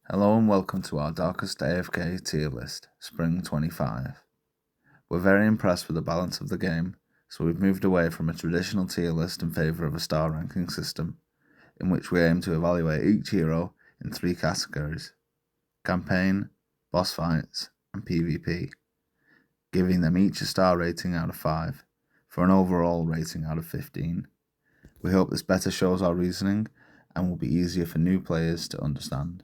Hello and welcome to our Darkest AFK tier list, Spring 25. We're very impressed with the balance of the game, so we've moved away from a traditional tier list in favour of a star ranking system, in which we aim to evaluate each hero in 3 categories: campaign, boss fights, and PvP, giving them each a star rating out of 5, for an overall rating out of 15. We hope this better shows our reasoning and will be easier for new players to understand.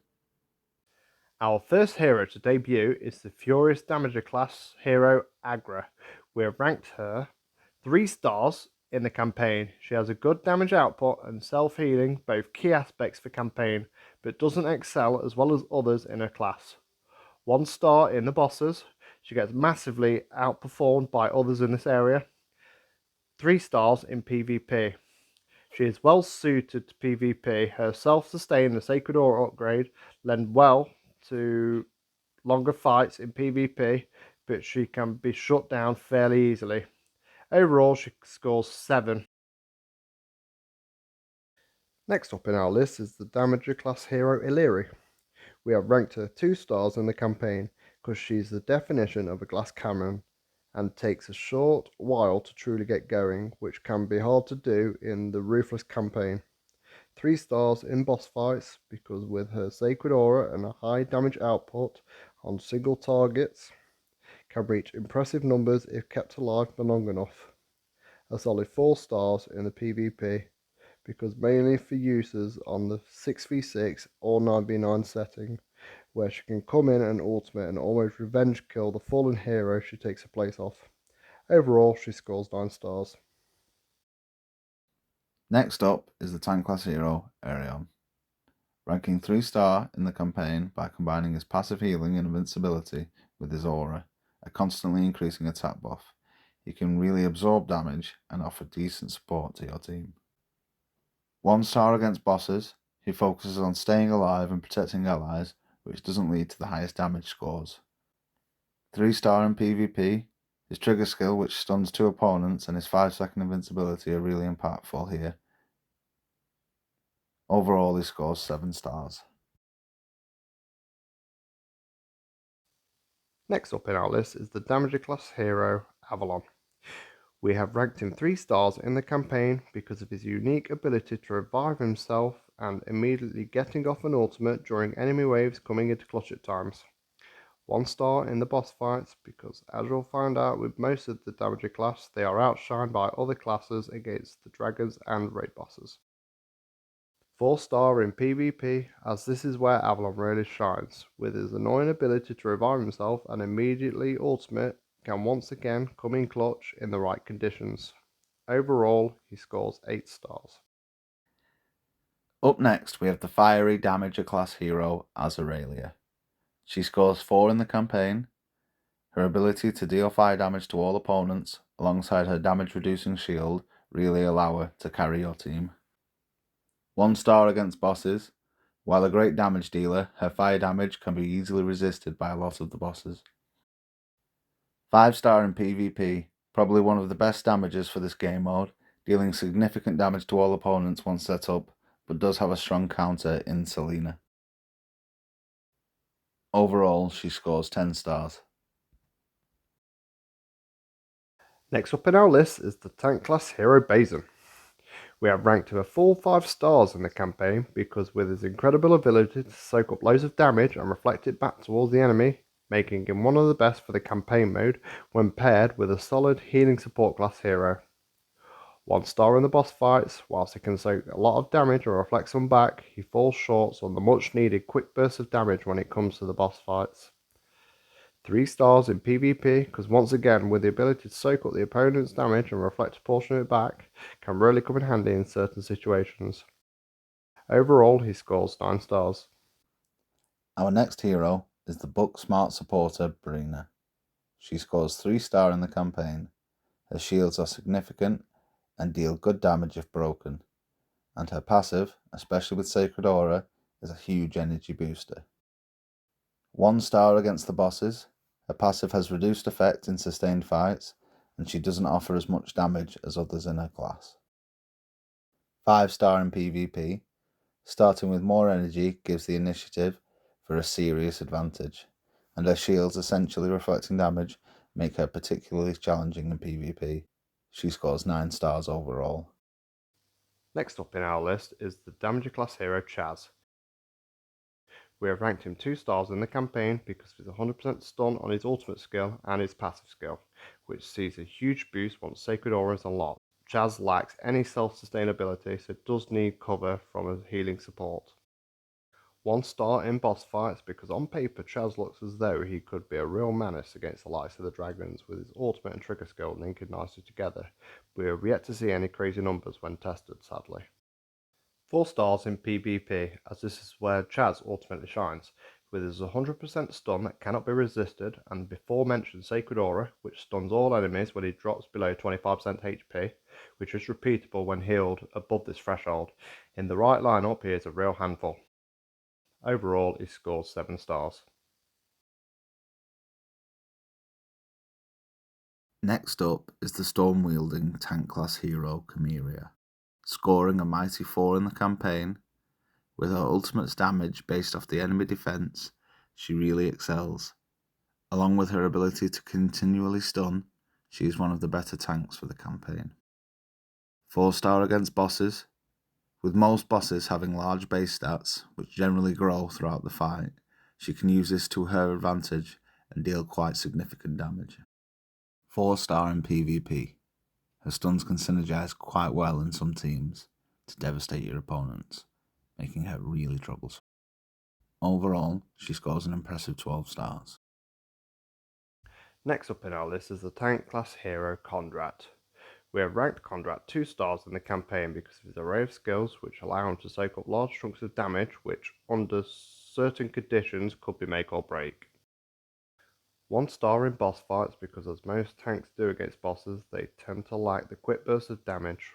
Our first hero to debut is the Furious Damager class hero Agra. We have ranked her 3 stars in the campaign. She has a good damage output and self-healing, both key aspects for campaign, but doesn't excel as well as others in her class. 1 star in the bosses. She gets massively outperformed by others in this area. 3 stars in PvP. She is well suited to PvP. Her self-sustain and Sacred Aura upgrade lend well to longer fights in PvP, but she can be shut down fairly easily. Overall, she scores 7. Next up in our list is the Damager class hero Ailiri. We have ranked her 2 stars in the campaign because she's the definition of a glass cannon and takes a short while to truly get going, which can be hard to do in the Ruthless campaign. 3 stars in boss fights because with her Sacred Aura and a high damage output on single targets can reach impressive numbers if kept alive for long enough. A solid 4 stars in the PvP because mainly for users on the 6v6 or 9v9 setting, where she can come in and ultimate and almost revenge kill the fallen hero she takes her place off. Overall, she scores 9 stars. Next up is the tank class hero Airion. Ranking 3 star in the campaign by combining his passive healing and invincibility with his aura, a constantly increasing attack buff. He can really absorb damage and offer decent support to your team. 1 star against bosses. He focuses on staying alive and protecting allies, which doesn't lead to the highest damage scores. 3 star in PvP. His trigger skill, which stuns 2 opponents, and his 5-second invincibility are really impactful here. Overall, he scores 7 stars. Next up in our list is the Damager class hero Avalon. We have ranked him 3 stars in the campaign because of his unique ability to revive himself and immediately getting off an ultimate during enemy waves coming into clutch at times. 1 star in the boss fights because, as you'll find out with most of the Damager class, they are outshined by other classes against the dragons and raid bosses. 4 star in PvP, as this is where Avalon really shines, with his annoying ability to revive himself and immediately ultimate can once again come in clutch in the right conditions. Overall, he scores 8 stars. Up next, we have the fiery Damager class hero Azarellia. She scores 4 in the campaign. Her ability to deal fire damage to all opponents, alongside her damage-reducing shield, really allow her to carry your team. 1 star against bosses. While a great damage dealer, her fire damage can be easily resisted by a lot of the bosses. 5 star in PvP, probably one of the best damagers for this game mode, dealing significant damage to all opponents once set up, but does have a strong counter in Selina. Overall, she scores 10 stars. Next up in our list is the tank class hero Baison. We have ranked him a full 5 stars in the campaign because with his incredible ability to soak up loads of damage and reflect it back towards the enemy, making him one of the best for the campaign mode when paired with a solid healing support class hero. 1 star in the boss fights. Whilst he can soak a lot of damage and reflect some back, he falls short on the much needed quick burst of damage when it comes to the boss fights. 3 stars in PvP because once again with the ability to soak up the opponent's damage and reflect a portion of it back can really come in handy in certain situations. Overall, he scores 9 stars. Our next hero is the book smart supporter Brina. She scores 3 star in the campaign. Her shields are significant and deal good damage if broken, and her passive, especially with Sacred Aura, is a huge energy booster. 1 star against the bosses. Her passive has reduced effect in sustained fights, and she doesn't offer as much damage as others in her class. 5 star in PvP. Starting with more energy gives the initiative for for a serious advantage, and her shields essentially reflecting damage make her particularly challenging in PvP. She scores 9 stars overall. Next up in our list is the Damager class hero Chaz. We have ranked him 2 stars in the campaign because of his 100% stun on his ultimate skill and his passive skill, which sees a huge boost once Sacred Aura is unlocked. Chaz lacks any self-sustainability, so does need cover from a healing support. 1 star in boss fights because on paper Chaz looks as though he could be a real menace against the likes of the dragons with his ultimate and trigger skill linked nicely together. We have yet to see any crazy numbers when tested, sadly. 4 stars in PvP, as this is where Chaz ultimately shines, with his 100% stun that cannot be resisted and the before mentioned Sacred Aura, which stuns all enemies when he drops below 25% HP, which is repeatable when healed above this threshold. In the right lineup, he is a real handful. Overall, he scores 7 stars. Next up is the storm-wielding tank class hero Cimmiera, scoring a mighty 4 in the campaign. With her ultimate's damage based off the enemy defense, she really excels. Along with her ability to continually stun, she is one of the better tanks for the campaign. 4 star against bosses. With most bosses having large base stats, which generally grow throughout the fight, she can use this to her advantage and deal quite significant damage. 4 star in PvP. Her stuns can synergize quite well in some teams to devastate your opponents, making her really troublesome. Overall, she scores an impressive 12 stars. Next up in our list is the tank class hero Condrat. We have ranked Condrat 2 stars in the campaign because of his array of skills which allow him to soak up large chunks of damage which, under certain conditions, could be make or break. 1 star in boss fights because, as most tanks do against bosses, they tend to lack the quick burst of damage.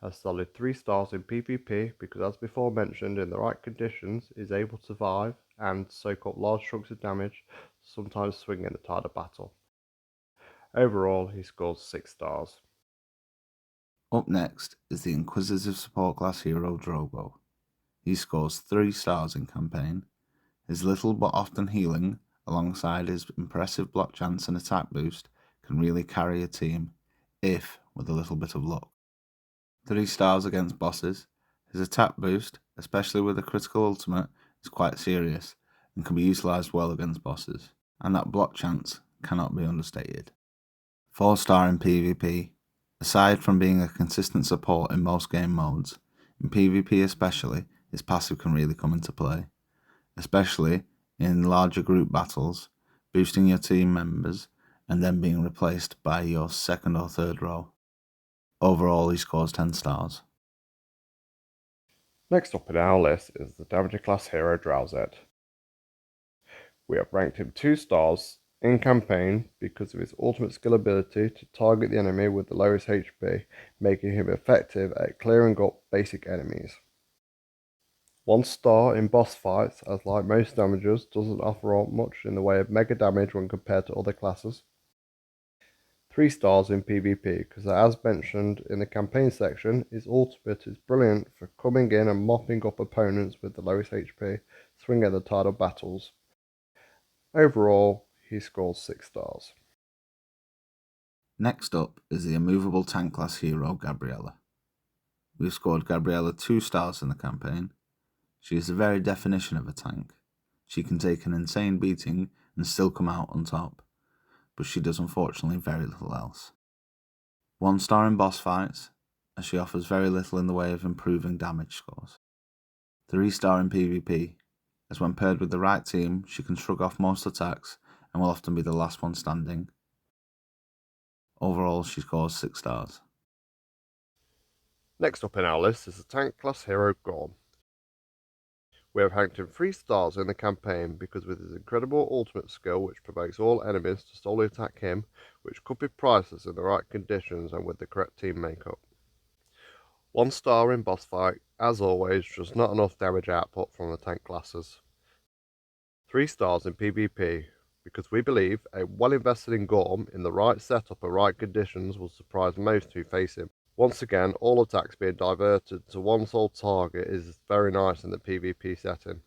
A solid 3 stars in PvP because, as before mentioned, in the right conditions is able to survive and soak up large chunks of damage, sometimes swinging the tide of battle. Overall, he scores 6 stars. Up next is the Inquisitive support class hero Drogo. He scores 3 stars in campaign. His little but often healing, alongside his impressive block chance and attack boost, can really carry a team, if with a little bit of luck. 3 stars against bosses. His attack boost, especially with a critical ultimate, is quite serious and can be utilised well against bosses, and that block chance cannot be understated. 4 star in PvP. Aside from being a consistent support in most game modes, in PvP especially, his passive can really come into play, especially in larger group battles, boosting your team members and then being replaced by your second or third row. Overall, he scores 10 stars. Next up in our list is the Damager class hero Drowzet. We have ranked him 2 stars in campaign because of his ultimate skill ability to target the enemy with the lowest HP, making him effective at clearing up basic enemies. 1 star in boss fights, as like most damagers, doesn't offer up much in the way of mega damage when compared to other classes. 3 stars in PvP because, as mentioned in the campaign section, his ultimate is brilliant for coming in and mopping up opponents with the lowest HP, swinging the tide of battles. Overall, he scores 6 stars. Next up is the immovable tank class hero Gabriella. We've scored Gabriella 2 stars in the campaign. She is the very definition of a tank. She can take an insane beating and still come out on top, but she does unfortunately very little else. 1 star in boss fights, as she offers very little in the way of improving damage scores. 3 star in PvP, as when paired with the right team, she can shrug off most attacks and will often be the last one standing. Overall, she scores 6 stars. Next up in our list is the tank class hero Ghorm. We have ranked him 3 stars in the campaign because with his incredible ultimate skill which provokes all enemies to solely attack him, which could be priceless in the right conditions and with the correct team makeup. 1 star in boss fight, as always, just not enough damage output from the tank classes. 3 stars in PvP because we believe a well invested in Ghorm in the right setup and right conditions will surprise most who face him. Once again, all attacks being diverted to one sole target is very nice in the PvP setting.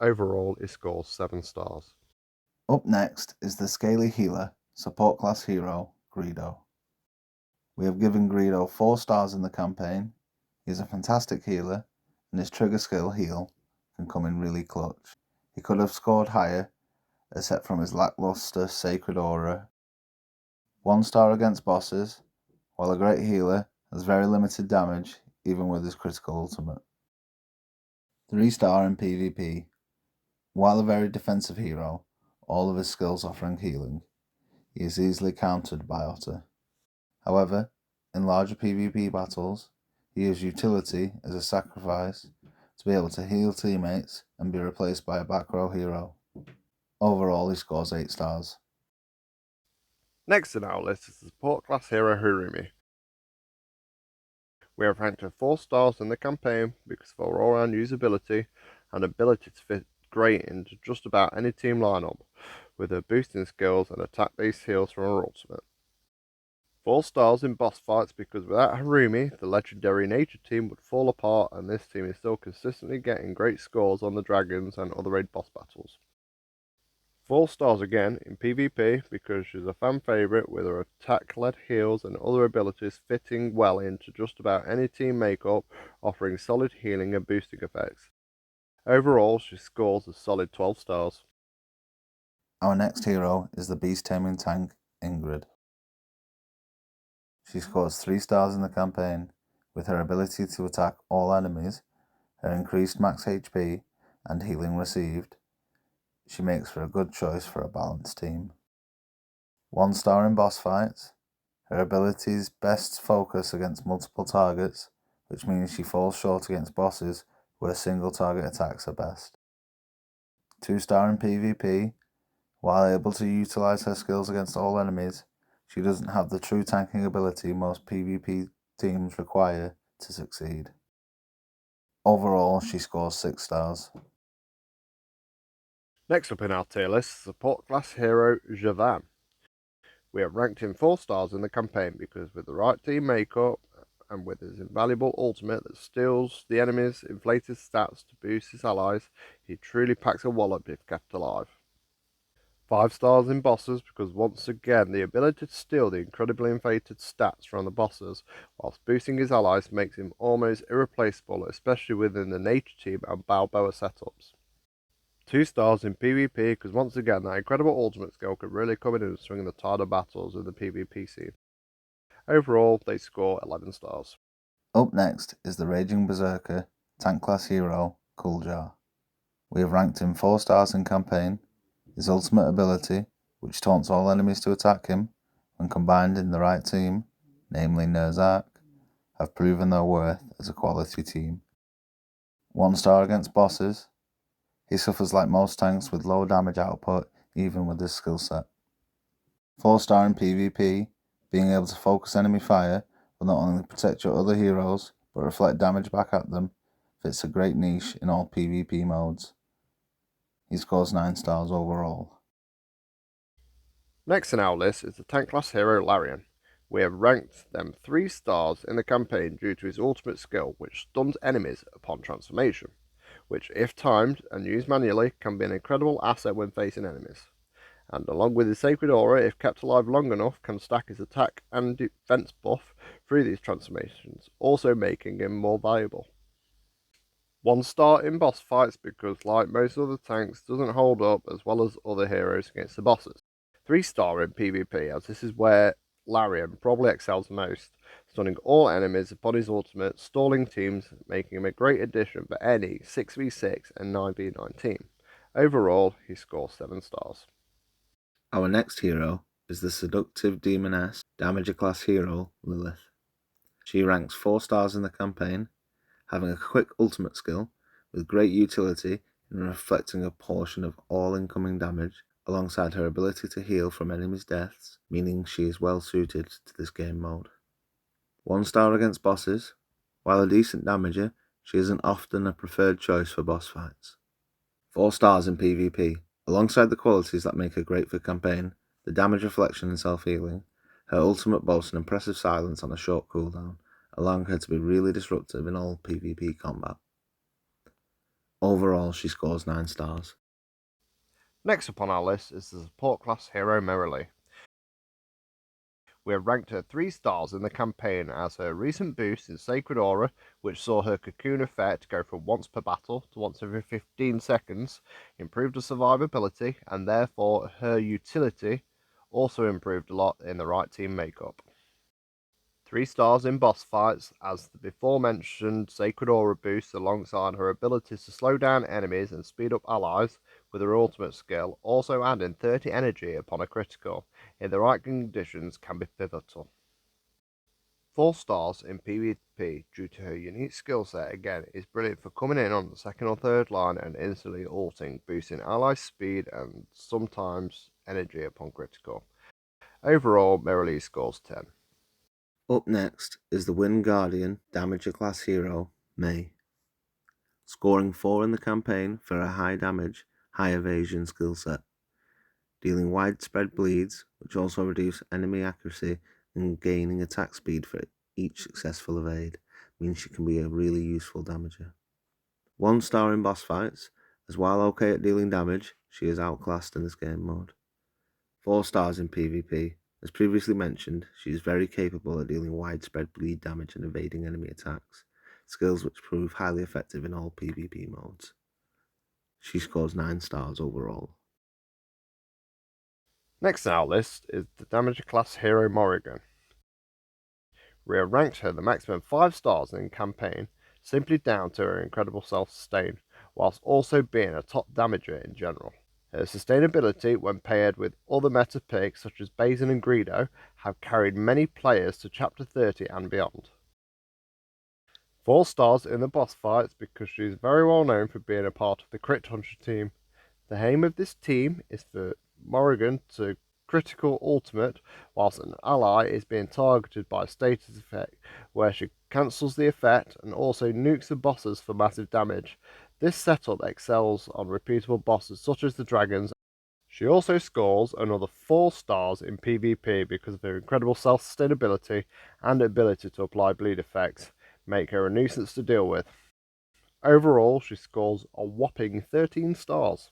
Overall, he scores 7 stars. Up next is the Scaly Healer, support class hero, Grido. We have given Grido 4 stars in the campaign. He is a fantastic healer, and his trigger skill, Heal, can come in really clutch. He could have scored higher, except from his lackluster Sacred Aura. 1 star against bosses, while a great healer has very limited damage, even with his critical ultimate. 3 star in PvP. While a very defensive hero, all of his skills offering healing, he is easily countered by Otta. However, in larger PvP battles, he has utility as a sacrifice to be able to heal teammates and be replaced by a back row hero. Overall, he scores 8 stars. Next in our list is the support class hero Harumi. We have ranked her 4 stars in the campaign because of her all-round usability and ability to fit great into just about any team lineup, with her boosting skills and attack-based heals from her ultimate. 4 stars in boss fights because without Harumi, the legendary nature team would fall apart, and this team is still consistently getting great scores on the dragons and other raid boss battles. 4 stars again in PvP because she's a fan favourite with her attack-led heals and other abilities fitting well into just about any team makeup, offering solid healing and boosting effects. Overall, she scores a solid 12 stars. Our next hero is the beast taming tank, Ingrid. She scores 3 stars in the campaign, with her ability to attack all enemies, her increased max HP, and healing received. She makes for a good choice for a balanced team. 1 star in boss fights. Her abilities best focus against multiple targets, which means she falls short against bosses where single target attacks are best. 2 star in PvP. While able to utilize her skills against all enemies, she doesn't have the true tanking ability most PvP teams require to succeed. Overall, she scores 6 stars. Next up in our tier list, support class hero Javan. We have ranked him 4 stars in the campaign because with the right team makeup and with his invaluable ultimate that steals the enemy's inflated stats to boost his allies, he truly packs a wallop if kept alive. 5 stars in bosses because once again the ability to steal the incredibly inflated stats from the bosses whilst boosting his allies makes him almost irreplaceable, especially within the nature team and Balboa setups. 2 stars in PvP because once again that incredible ultimate skill could really come in and swing the tide of battles in the PvP scene. Overall, they score 11 stars. Up next is the Raging Berserker, tank class hero, Kuldjar. We have ranked him 4 stars in campaign. His ultimate ability, which taunts all enemies to attack him, when combined in the right team, namely Nur'zak, have proven their worth as a quality team. 1 star against bosses. He suffers like most tanks with low damage output, even with his skill set. 4 star in PvP, being able to focus enemy fire will not only protect your other heroes, but reflect damage back at them, fits a great niche in all PvP modes. He scores 9 stars overall. Next in our list is the tank class hero Larion. We have ranked them 3 stars in the campaign due to his ultimate skill, which stuns enemies upon transformation, which if timed and used manually can be an incredible asset when facing enemies. And along with his Sacred Aura, if kept alive long enough, can stack his attack and defense buff through these transformations, also making him more valuable. 1 star in boss fights because, like most other tanks, doesn't hold up as well as other heroes against the bosses. 3 star in PvP, as this is where Larion probably excels most, stunning all enemies upon his ultimate, stalling teams, making him a great addition for any 6v6 and 9v9 team. Overall, he scores 7 stars. Our next hero is the seductive demoness damager class hero, Lilith. She ranks 4 stars in the campaign, having a quick ultimate skill with great utility in reflecting a portion of all incoming damage, alongside her ability to heal from enemies' deaths, meaning she is well suited to this game mode. 1 star against bosses. While a decent damager, she isn't often a preferred choice for boss fights. 4 stars in PvP. Alongside the qualities that make her great for campaign, the damage reflection and self-healing, her ultimate boasts an impressive silence on a short cooldown, allowing her to be really disruptive in all PvP combat. Overall, she scores 9 stars. Next up on our list is the support class hero Marylee. We have ranked her 3 stars in the campaign as her recent boost in Sacred Aura, which saw her cocoon effect go from once per battle to once every 15 seconds, improved her survivability, and therefore her utility also improved a lot in the right team makeup. 3 stars in boss fights as the before mentioned Sacred Aura boost alongside her abilities to slow down enemies and speed up allies with her ultimate skill, also adding 30 energy upon a critical in the right conditions can be pivotal. 4 stars in PvP due to her unique skill set again is brilliant for coming in on the second or third line and instantly ulting, boosting ally speed and sometimes energy upon critical. Overall, Marylee scores 10. Up next is the Wind Guardian Damager class hero, May. Scoring 4 in the campaign for a high damage, high evasion skill set. Dealing widespread bleeds, which also reduce enemy accuracy, and gaining attack speed for each successful evade, means she can be a really useful damager. 1 star in boss fights, as while okay at dealing damage, she is outclassed in this game mode. 4 stars in PvP. As previously mentioned, she is very capable at dealing widespread bleed damage and evading enemy attacks, skills which prove highly effective in all PvP modes. She scores 9 stars overall. Next on our list is the Damager class hero Morrigan. We have ranked her the maximum 5 stars in campaign, simply down to her incredible self-sustain, whilst also being a top damager in general. Her sustainability, when paired with other meta picks such as Baison and Grido, have carried many players to Chapter 30 and beyond. 4 stars in the boss fights because she is very well known for being a part of the Crit Hunter team. The aim of this team is for Morrigan to critical ultimate whilst an ally is being targeted by a status effect where she cancels the effect and also nukes the bosses for massive damage. This setup excels on repeatable bosses such as the dragons. She also scores another 4 stars in PvP because of her incredible self-sustainability and ability to apply bleed effects, make her a nuisance to deal with. Overall, she scores a whopping 13 stars.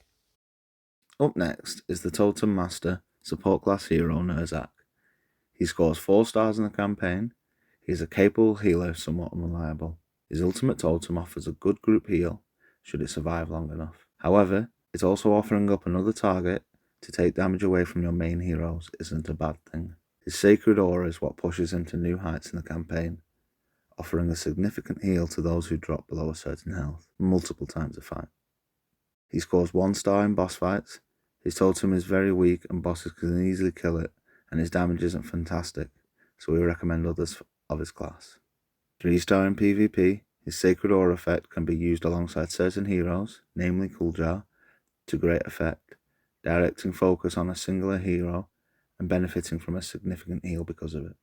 Up next is the Totem Master support class hero Nur'zak. He scores 4 stars in the campaign. He is a capable healer, somewhat unreliable. His ultimate totem offers a good group heal, should it survive long enough. However, it's also offering up another target to take damage away from your main heroes isn't a bad thing. His Sacred Aura is what pushes him to new heights in the campaign, offering a significant heal to those who drop below a certain health, multiple times a fight. He scores 1 star in boss fights. His totem is very weak and bosses can easily kill it, and his damage isn't fantastic, so we recommend others of his class. 3 star in PvP. His Sacred Aura effect can be used alongside certain heroes, namely Kuldjar, to great effect, directing focus on a singular hero and benefiting from a significant heal because of it.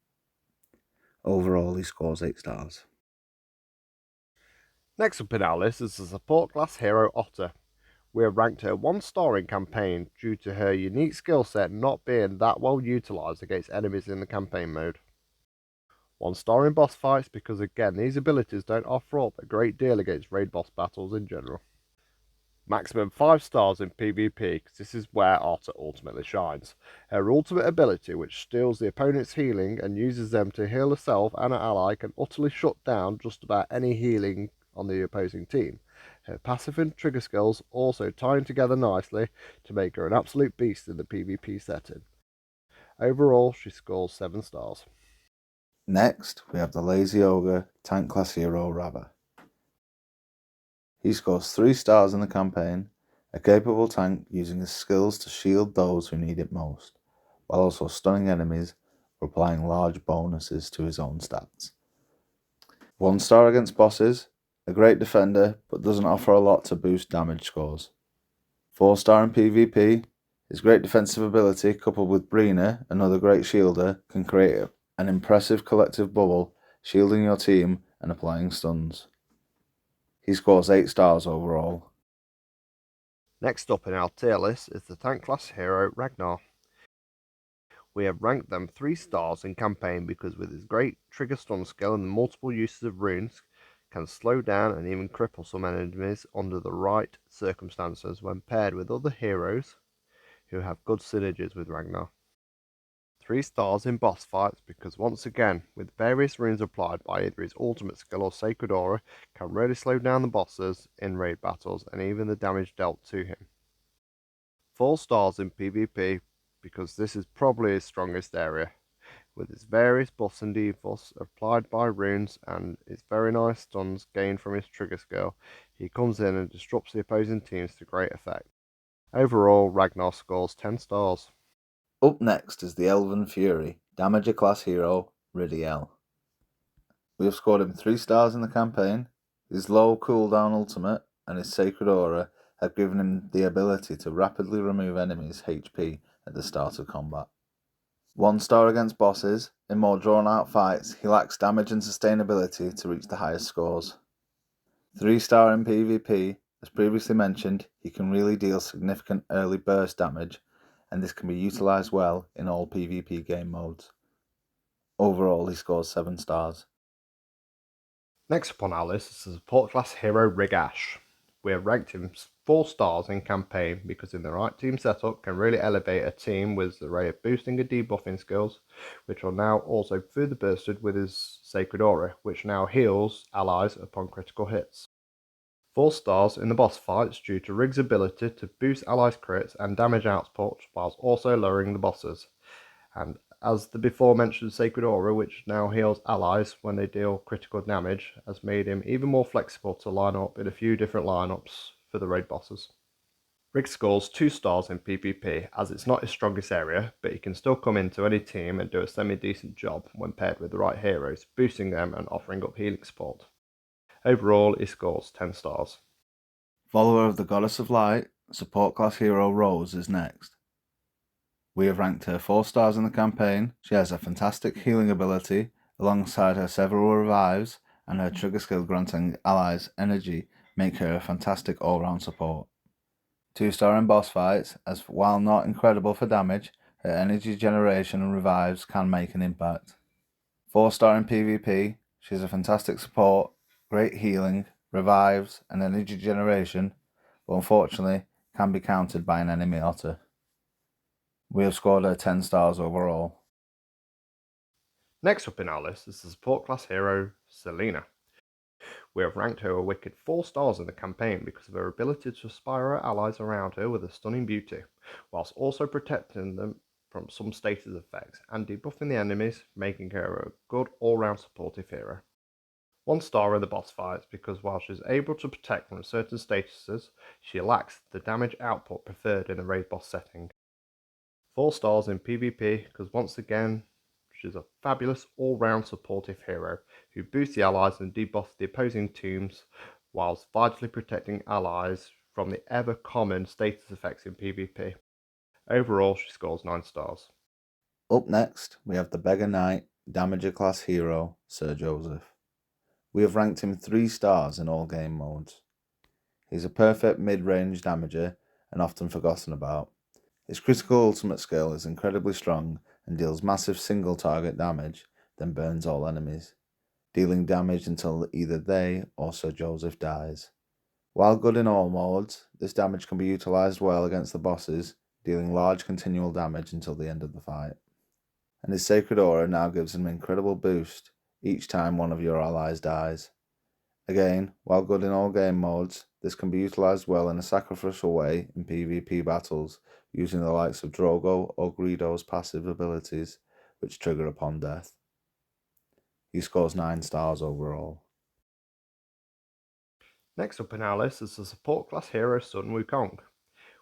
Overall, he scores 8 stars. Next up in our list is the support class hero Otta. We have ranked her 1 star in campaign due to her unique skill set not being that well utilised against enemies in the campaign mode. 1 star in boss fights because again these abilities don't offer up a great deal against raid boss battles in general. Maximum 5 stars in PvP because this is where Otta ultimately shines. Her ultimate ability, which steals the opponent's healing and uses them to heal herself and her ally, can utterly shut down just about any healing on the opposing team. Her passive and trigger skills also tying together nicely to make her an absolute beast in the PvP setting. Overall, she scores 7 stars. Next, we have the Lazy Ogre tank class hero Rabba. He scores 3 stars in the campaign, a capable tank using his skills to shield those who need it most, while also stunning enemies or applying large bonuses to his own stats. 1 star against bosses, a great defender but doesn't offer a lot to boost damage scores. 4 star in PvP, his great defensive ability coupled with Brina, another great shielder, can create an impressive collective bubble, shielding your team and applying stuns. He scores 8 stars overall. Next up in our tier list is the tank class hero Ragnar. We have ranked them 3 stars in campaign because with his great trigger stun skill and the multiple uses of runes, can slow down and even cripple some enemies under the right circumstances when paired with other heroes who have good synergies with Ragnar. 3 stars in boss fights because once again, with various runes applied by either his ultimate skill or sacred aura, can really slow down the bosses in raid battles and even the damage dealt to him. 4 stars in PvP because this is probably his strongest area, with its various buffs and debuffs applied by runes and its very nice stuns gained from his trigger skill. He comes in and disrupts the opposing teams to great effect. Overall, Ragnar scores 10 stars. Up next is the Elven Fury, Damager class hero, Rideal. We have scored him 3 stars in the campaign. His low cooldown ultimate and his sacred aura have given him the ability to rapidly remove enemies' HP at the start of combat. 1 star against bosses. In more drawn out fights, he lacks damage and sustainability to reach the highest scores. 3 star in PvP. As previously mentioned, he can really deal significant early burst damage, and this can be utilised well in all PvP game modes. Overall, he scores 7 stars. Next up on our list is the support class hero Rigz Ash. We have ranked him 4 stars in campaign because in the right team setup can really elevate a team with the array of boosting and debuffing skills, which are now also further boosted with his sacred aura, which now heals allies upon critical hits. 4 stars in the boss fights due to Rig's ability to boost allies' crits and damage output whilst also lowering the bosses, and as the before mentioned sacred aura, which now heals allies when they deal critical damage, has made him even more flexible to line up in a few different lineups for the raid bosses. Rigz scores 2 stars in PvP as it's not his strongest area, but he can still come into any team and do a semi-decent job when paired with the right heroes, boosting them and offering up healing support. Overall, he scores 10 stars. Follower of the Goddess of Light, support class hero Rose is next. We have ranked her 4 stars in the campaign. She has a fantastic healing ability, alongside her several revives, and her trigger skill granting allies energy make her a fantastic all-round support. 2 star in boss fights, as while not incredible for damage, her energy generation and revives can make an impact. 4 star in PvP, she is a fantastic support, great healing, revives, and energy generation, but unfortunately can be countered by an enemy Otta. We have scored her 10 stars overall. Next up in our list is the support class hero Selina. We have ranked her a wicked 4 stars in the campaign because of her ability to inspire her allies around her with a stunning beauty, whilst also protecting them from some status effects and debuffing the enemies, making her a good all-round supportive hero. 1 star in the boss fights because while she's able to protect from certain statuses, she lacks the damage output preferred in the raid boss setting. 4 stars in PvP because once again, she's a fabulous all-round supportive hero who boosts the allies and debuffs the opposing teams whilst vitally protecting allies from the ever-common status effects in PvP. Overall, she scores 9 stars. Up next, we have the Beggar Knight, Damager class hero, Sir Joseph. We have ranked him 3 stars in all game modes. He's a perfect mid-range damager and often forgotten about. His critical ultimate skill is incredibly strong and deals massive single target damage, then burns all enemies, dealing damage until either they or Sir Joseph dies. While good in all modes, this damage can be utilised well against the bosses, dealing large continual damage until the end of the fight. And his sacred aura now gives him an incredible boost each time one of your allies dies. Again, while good in all game modes, this can be utilised well in a sacrificial way in PvP battles, using the likes of Drogo or Grido's passive abilities, which trigger upon death. He scores 9 stars overall. Next up in our list is the support class hero Sun Wukong.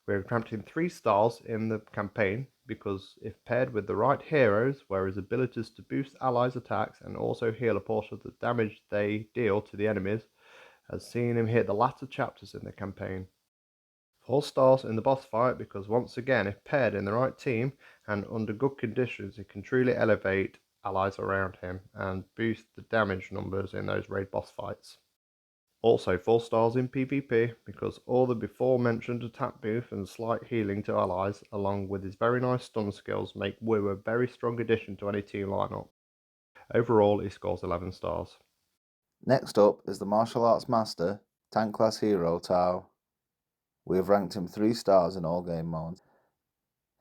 We have ranked him 3 stars in the campaign because if paired with the right heroes, where his abilities to boost allies' attacks and also heal a portion of the damage they deal to the enemies, has seen him hit the latter chapters in the campaign. 4 stars in the boss fight because once again, if paired in the right team and under good conditions, it can truly elevate allies around him and boost the damage numbers in those raid boss fights. Also 4 stars in PvP because all the before mentioned attack boost and slight healing to allies along with his very nice stun skills make Wu a very strong addition to any team lineup. Overall he scores 11 stars. Next up is the martial arts master, tank class hero Tao. We have ranked him 3 stars in all game modes.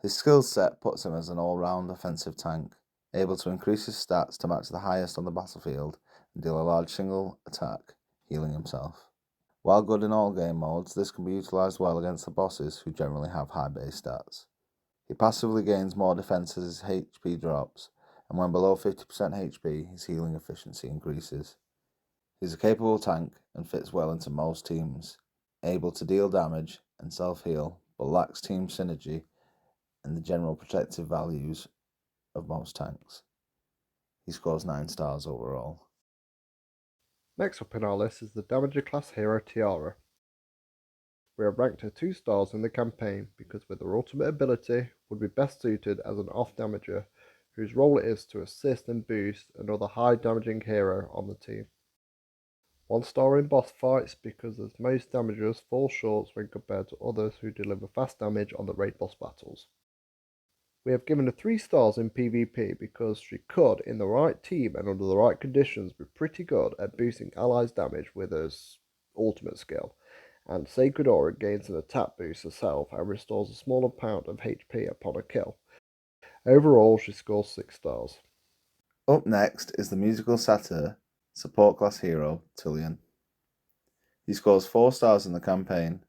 His skill set puts him as an all-round offensive tank, able to increase his stats to match the highest on the battlefield and deal a large single attack, healing himself. While good in all game modes, this can be utilised well against the bosses who generally have high base stats. He passively gains more defense as his HP drops, and when below 50% HP, his healing efficiency increases. He's a capable tank and fits well into most teams, able to deal damage and self-heal, but lacks team synergy and the general protective values of most tanks. He scores 9 stars overall. Next up in our list is the Damager class hero Tiara. We have ranked her 2 stars in the campaign because with her ultimate ability would be best suited as an off-damager whose role it is to assist and boost another high damaging hero on the team. 1 star in boss fights because as most damagers fall short when compared to others who deliver fast damage on the raid boss battles. We have given her 3 stars in PvP because she could, in the right team and under the right conditions, be pretty good at boosting allies' damage with her ultimate skill, and Sacred Aura gains an attack boost herself and restores a small amount of HP upon a kill. Overall, she scores 6 stars. Up next is the musical satyr, support class hero Tillion. He scores 4 stars in the campaign.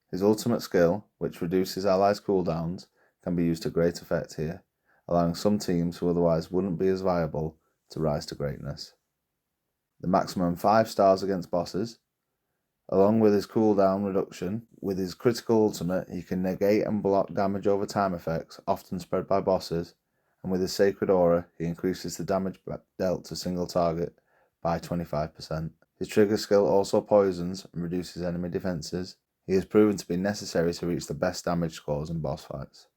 His ultimate skill, which reduces allies' cooldowns, can be used to great effect here, allowing some teams who otherwise wouldn't be as viable to rise to greatness. The maximum 5 stars against bosses. Along with his cooldown reduction, with his critical ultimate he can negate and block damage over time effects, often spread by bosses, and with his Sacred Aura he increases the damage dealt to single target by 25%. His trigger skill also poisons and reduces enemy defences. He has proven to be necessary to reach the best damage scores in boss fights.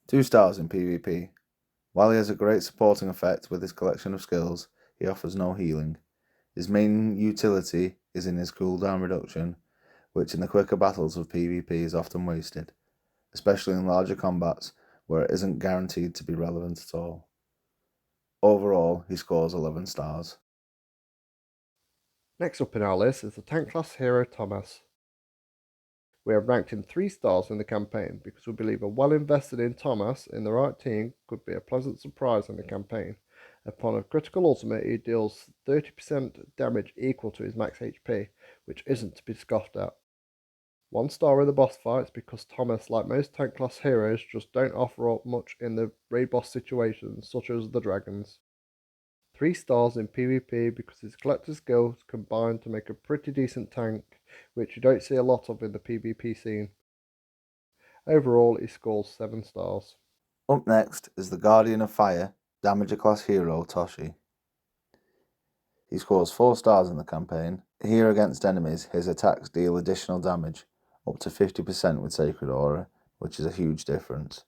2 stars in PvP. While he has a great supporting effect with his collection of skills, he offers no healing. His main utility is in his cooldown reduction, which in the quicker battles of PvP is often wasted, especially in larger combats where it isn't guaranteed to be relevant at all. Overall, he scores 11 stars. Next up in our list is the tank class hero Thomas. We have ranked him 3 stars in the campaign because we believe a well invested in Thomas in the right team could be a pleasant surprise in the campaign. Upon a critical ultimate, he deals 30% damage equal to his max HP, which isn't to be scoffed at. 1 star in the boss fights because Thomas, like most tank class heroes, just don't offer up much in the raid boss situations, such as the dragons. 3 stars in PvP because his collector skills combine to make a pretty decent tank, which you don't see a lot of in the PvP scene. Overall, he scores 7 stars. Up next is the Guardian of Fire, Damager class hero Toshi. He scores 4 stars in the campaign. Here against enemies, his attacks deal additional damage, up to 50% with Sacred Aura, which is a huge difference.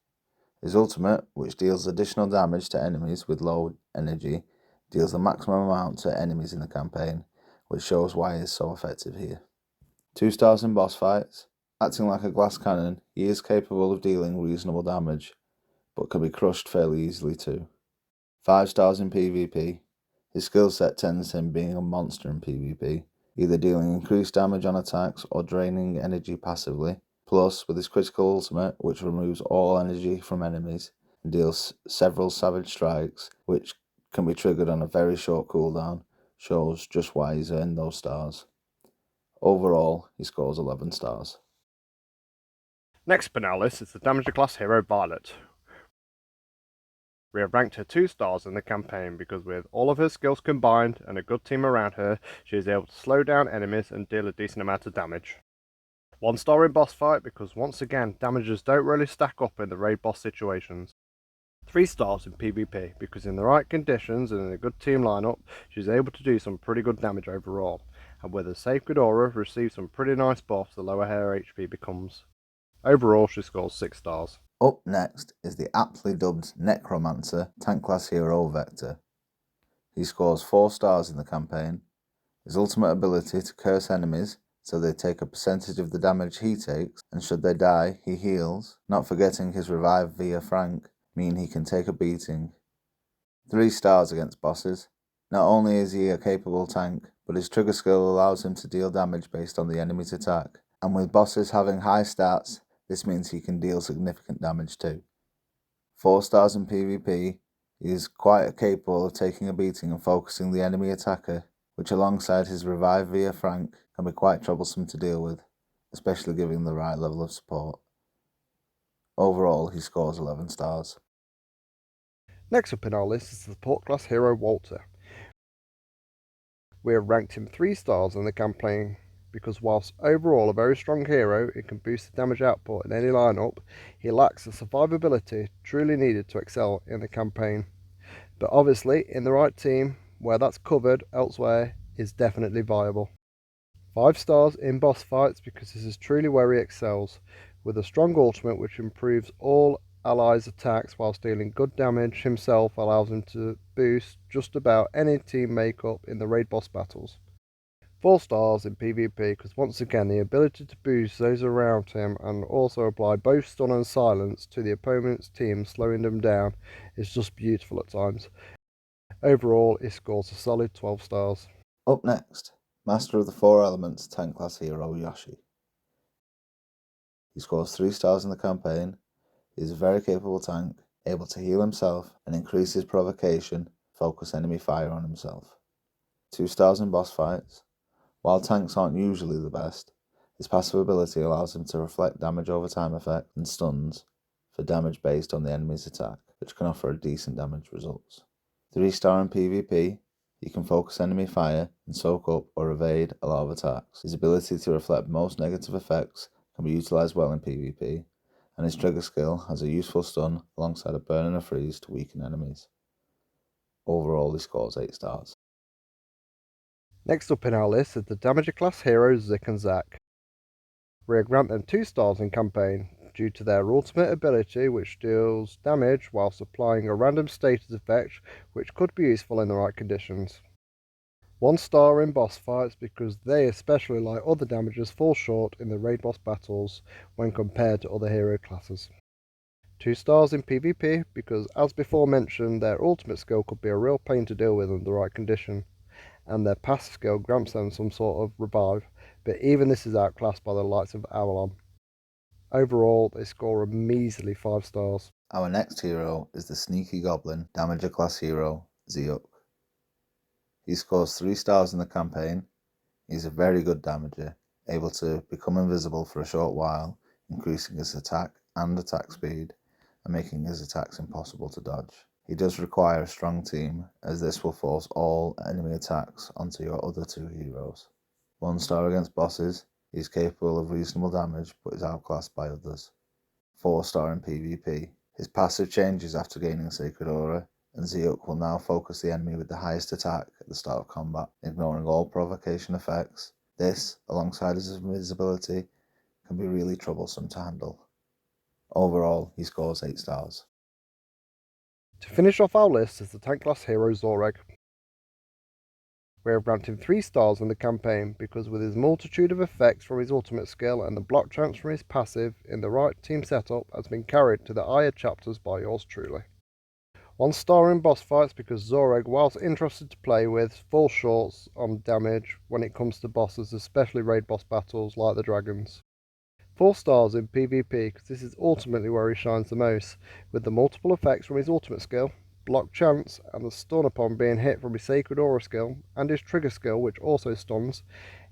His ultimate, which deals additional damage to enemies with low energy, deals the maximum amount to enemies in the campaign, which shows why he is so effective here. 2 stars in boss fights. Acting like a glass cannon, he is capable of dealing reasonable damage, but can be crushed fairly easily too. 5 stars in PvP. His skill set tends to him being a monster in PvP, either dealing increased damage on attacks or draining energy passively. Plus, with his critical ultimate, which removes all energy from enemies and deals several savage strikes, which can be triggered on a very short cooldown, shows just why he's earned those stars. Overall, he scores 11 stars. Next up in our list is the Damager class hero Violet. We have ranked her 2 stars in the campaign because with all of her skills combined and a good team around her, she is able to slow down enemies and deal a decent amount of damage. 1 star in boss fight because once again, damagers don't really stack up in the raid boss situations. 3 stars in PvP because in the right conditions and in a good team lineup, she's able to do some pretty good damage overall, and with her Sacred Aura receives some pretty nice buffs the lower her HP becomes. Overall, she scores 6 stars. Up next is the aptly dubbed Necromancer tank class hero Vector. He scores 4 stars in the campaign. His ultimate ability to curse enemies so they take a percentage of the damage he takes, and should they die, he heals, not forgetting his revive via Frank, mean he can take a beating. 3 stars against bosses. Not only is he a capable tank, but his trigger skill allows him to deal damage based on the enemy's attack, and with bosses having high stats, this means he can deal significant damage too. 4 stars in PvP, he is quite capable of taking a beating and focusing the enemy attacker, which alongside his revive via Frank can be quite troublesome to deal with, especially given the right level of support. Overall, he scores 11 stars. Next up in our list is the support class hero Walter. We have ranked him 3 stars in the campaign because whilst overall a very strong hero, it can boost the damage output in any lineup, he lacks the survivability truly needed to excel in the campaign. But obviously, in the right team, where that's covered elsewhere, is definitely viable. 5 stars in boss fights because this is truly where he excels, with a strong ultimate which improves all allies' attacks whilst dealing good damage himself allows him to boost just about any team makeup in the raid boss battles. 4 stars in PvP because once again the ability to boost those around him and also apply both stun and silence to the opponent's team, slowing them down, is just beautiful at times. Overall, it scores a solid 12 stars. Up next, Master of the 4 Elements tank class hero Yoshi. He scores 3 stars in the campaign. He is a very capable tank, able to heal himself and increase his provocation, focus enemy fire on himself. 2 stars in boss fights. While tanks aren't usually the best, his passive ability allows him to reflect damage over time effect and stuns for damage based on the enemy's attack, which can offer a decent damage results. 3 star in PvP, he can focus enemy fire and soak up or evade a lot of attacks. His ability to reflect most negative effects can be utilised well in PvP, and his trigger skill has a useful stun alongside a burn and a freeze to weaken enemies. Overall, he scores 8 stars. Next up in our list is the Damager class heroes Zik and Zak. We grant them 2 stars in campaign due to their ultimate ability which deals damage whilst applying a random status effect which could be useful in the right conditions. 1 star in boss fights because they, especially like other damagers, fall short in the raid boss battles when compared to other hero classes. 2 stars in PvP because, as before mentioned, their ultimate skill could be a real pain to deal with under the right condition, and their passive skill grants them some sort of revive, but even this is outclassed by the likes of Avalon. Overall, they score a measly 5 stars. Our next hero is the sneaky goblin Damager class hero Zi'uk. He scores 3 stars in the campaign. He's a very good damager, able to become invisible for a short while, increasing his attack and attack speed, and making his attacks impossible to dodge. He does require a strong team, as this will force all enemy attacks onto your other 2 heroes. 1 star against bosses, he is capable of reasonable damage but is outclassed by others. 4 star in PvP, his passive changes after gaining Sacred Aura, and Zi'uk will now focus the enemy with the highest attack at the start of combat, ignoring all provocation effects. This, alongside his invisibility, can be really troublesome to handle. Overall, he scores 8 stars. To finish off our list is the tank class hero Zoreg. We have granted him 3 stars in the campaign because with his multitude of effects from his ultimate skill and the block chance from his passive in the right team setup has been carried to the higher chapters by yours truly. 1 star in boss fights because Zoreg, whilst interested to play with, falls short on damage when it comes to bosses, especially raid boss battles like the dragons. 4 stars in PvP because this is ultimately where he shines the most, with the multiple effects from his ultimate skill, block chance, and the stun upon being hit from his Sacred Aura skill, and his trigger skill which also stuns.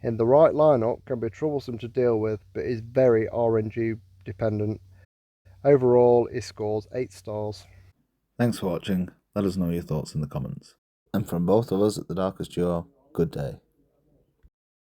In the right lineup can be troublesome to deal with, but is very RNG dependent. Overall, he scores 8 stars. Thanks for watching. Let us know your thoughts in the comments. And from both of us at the Darkest Duo, good day.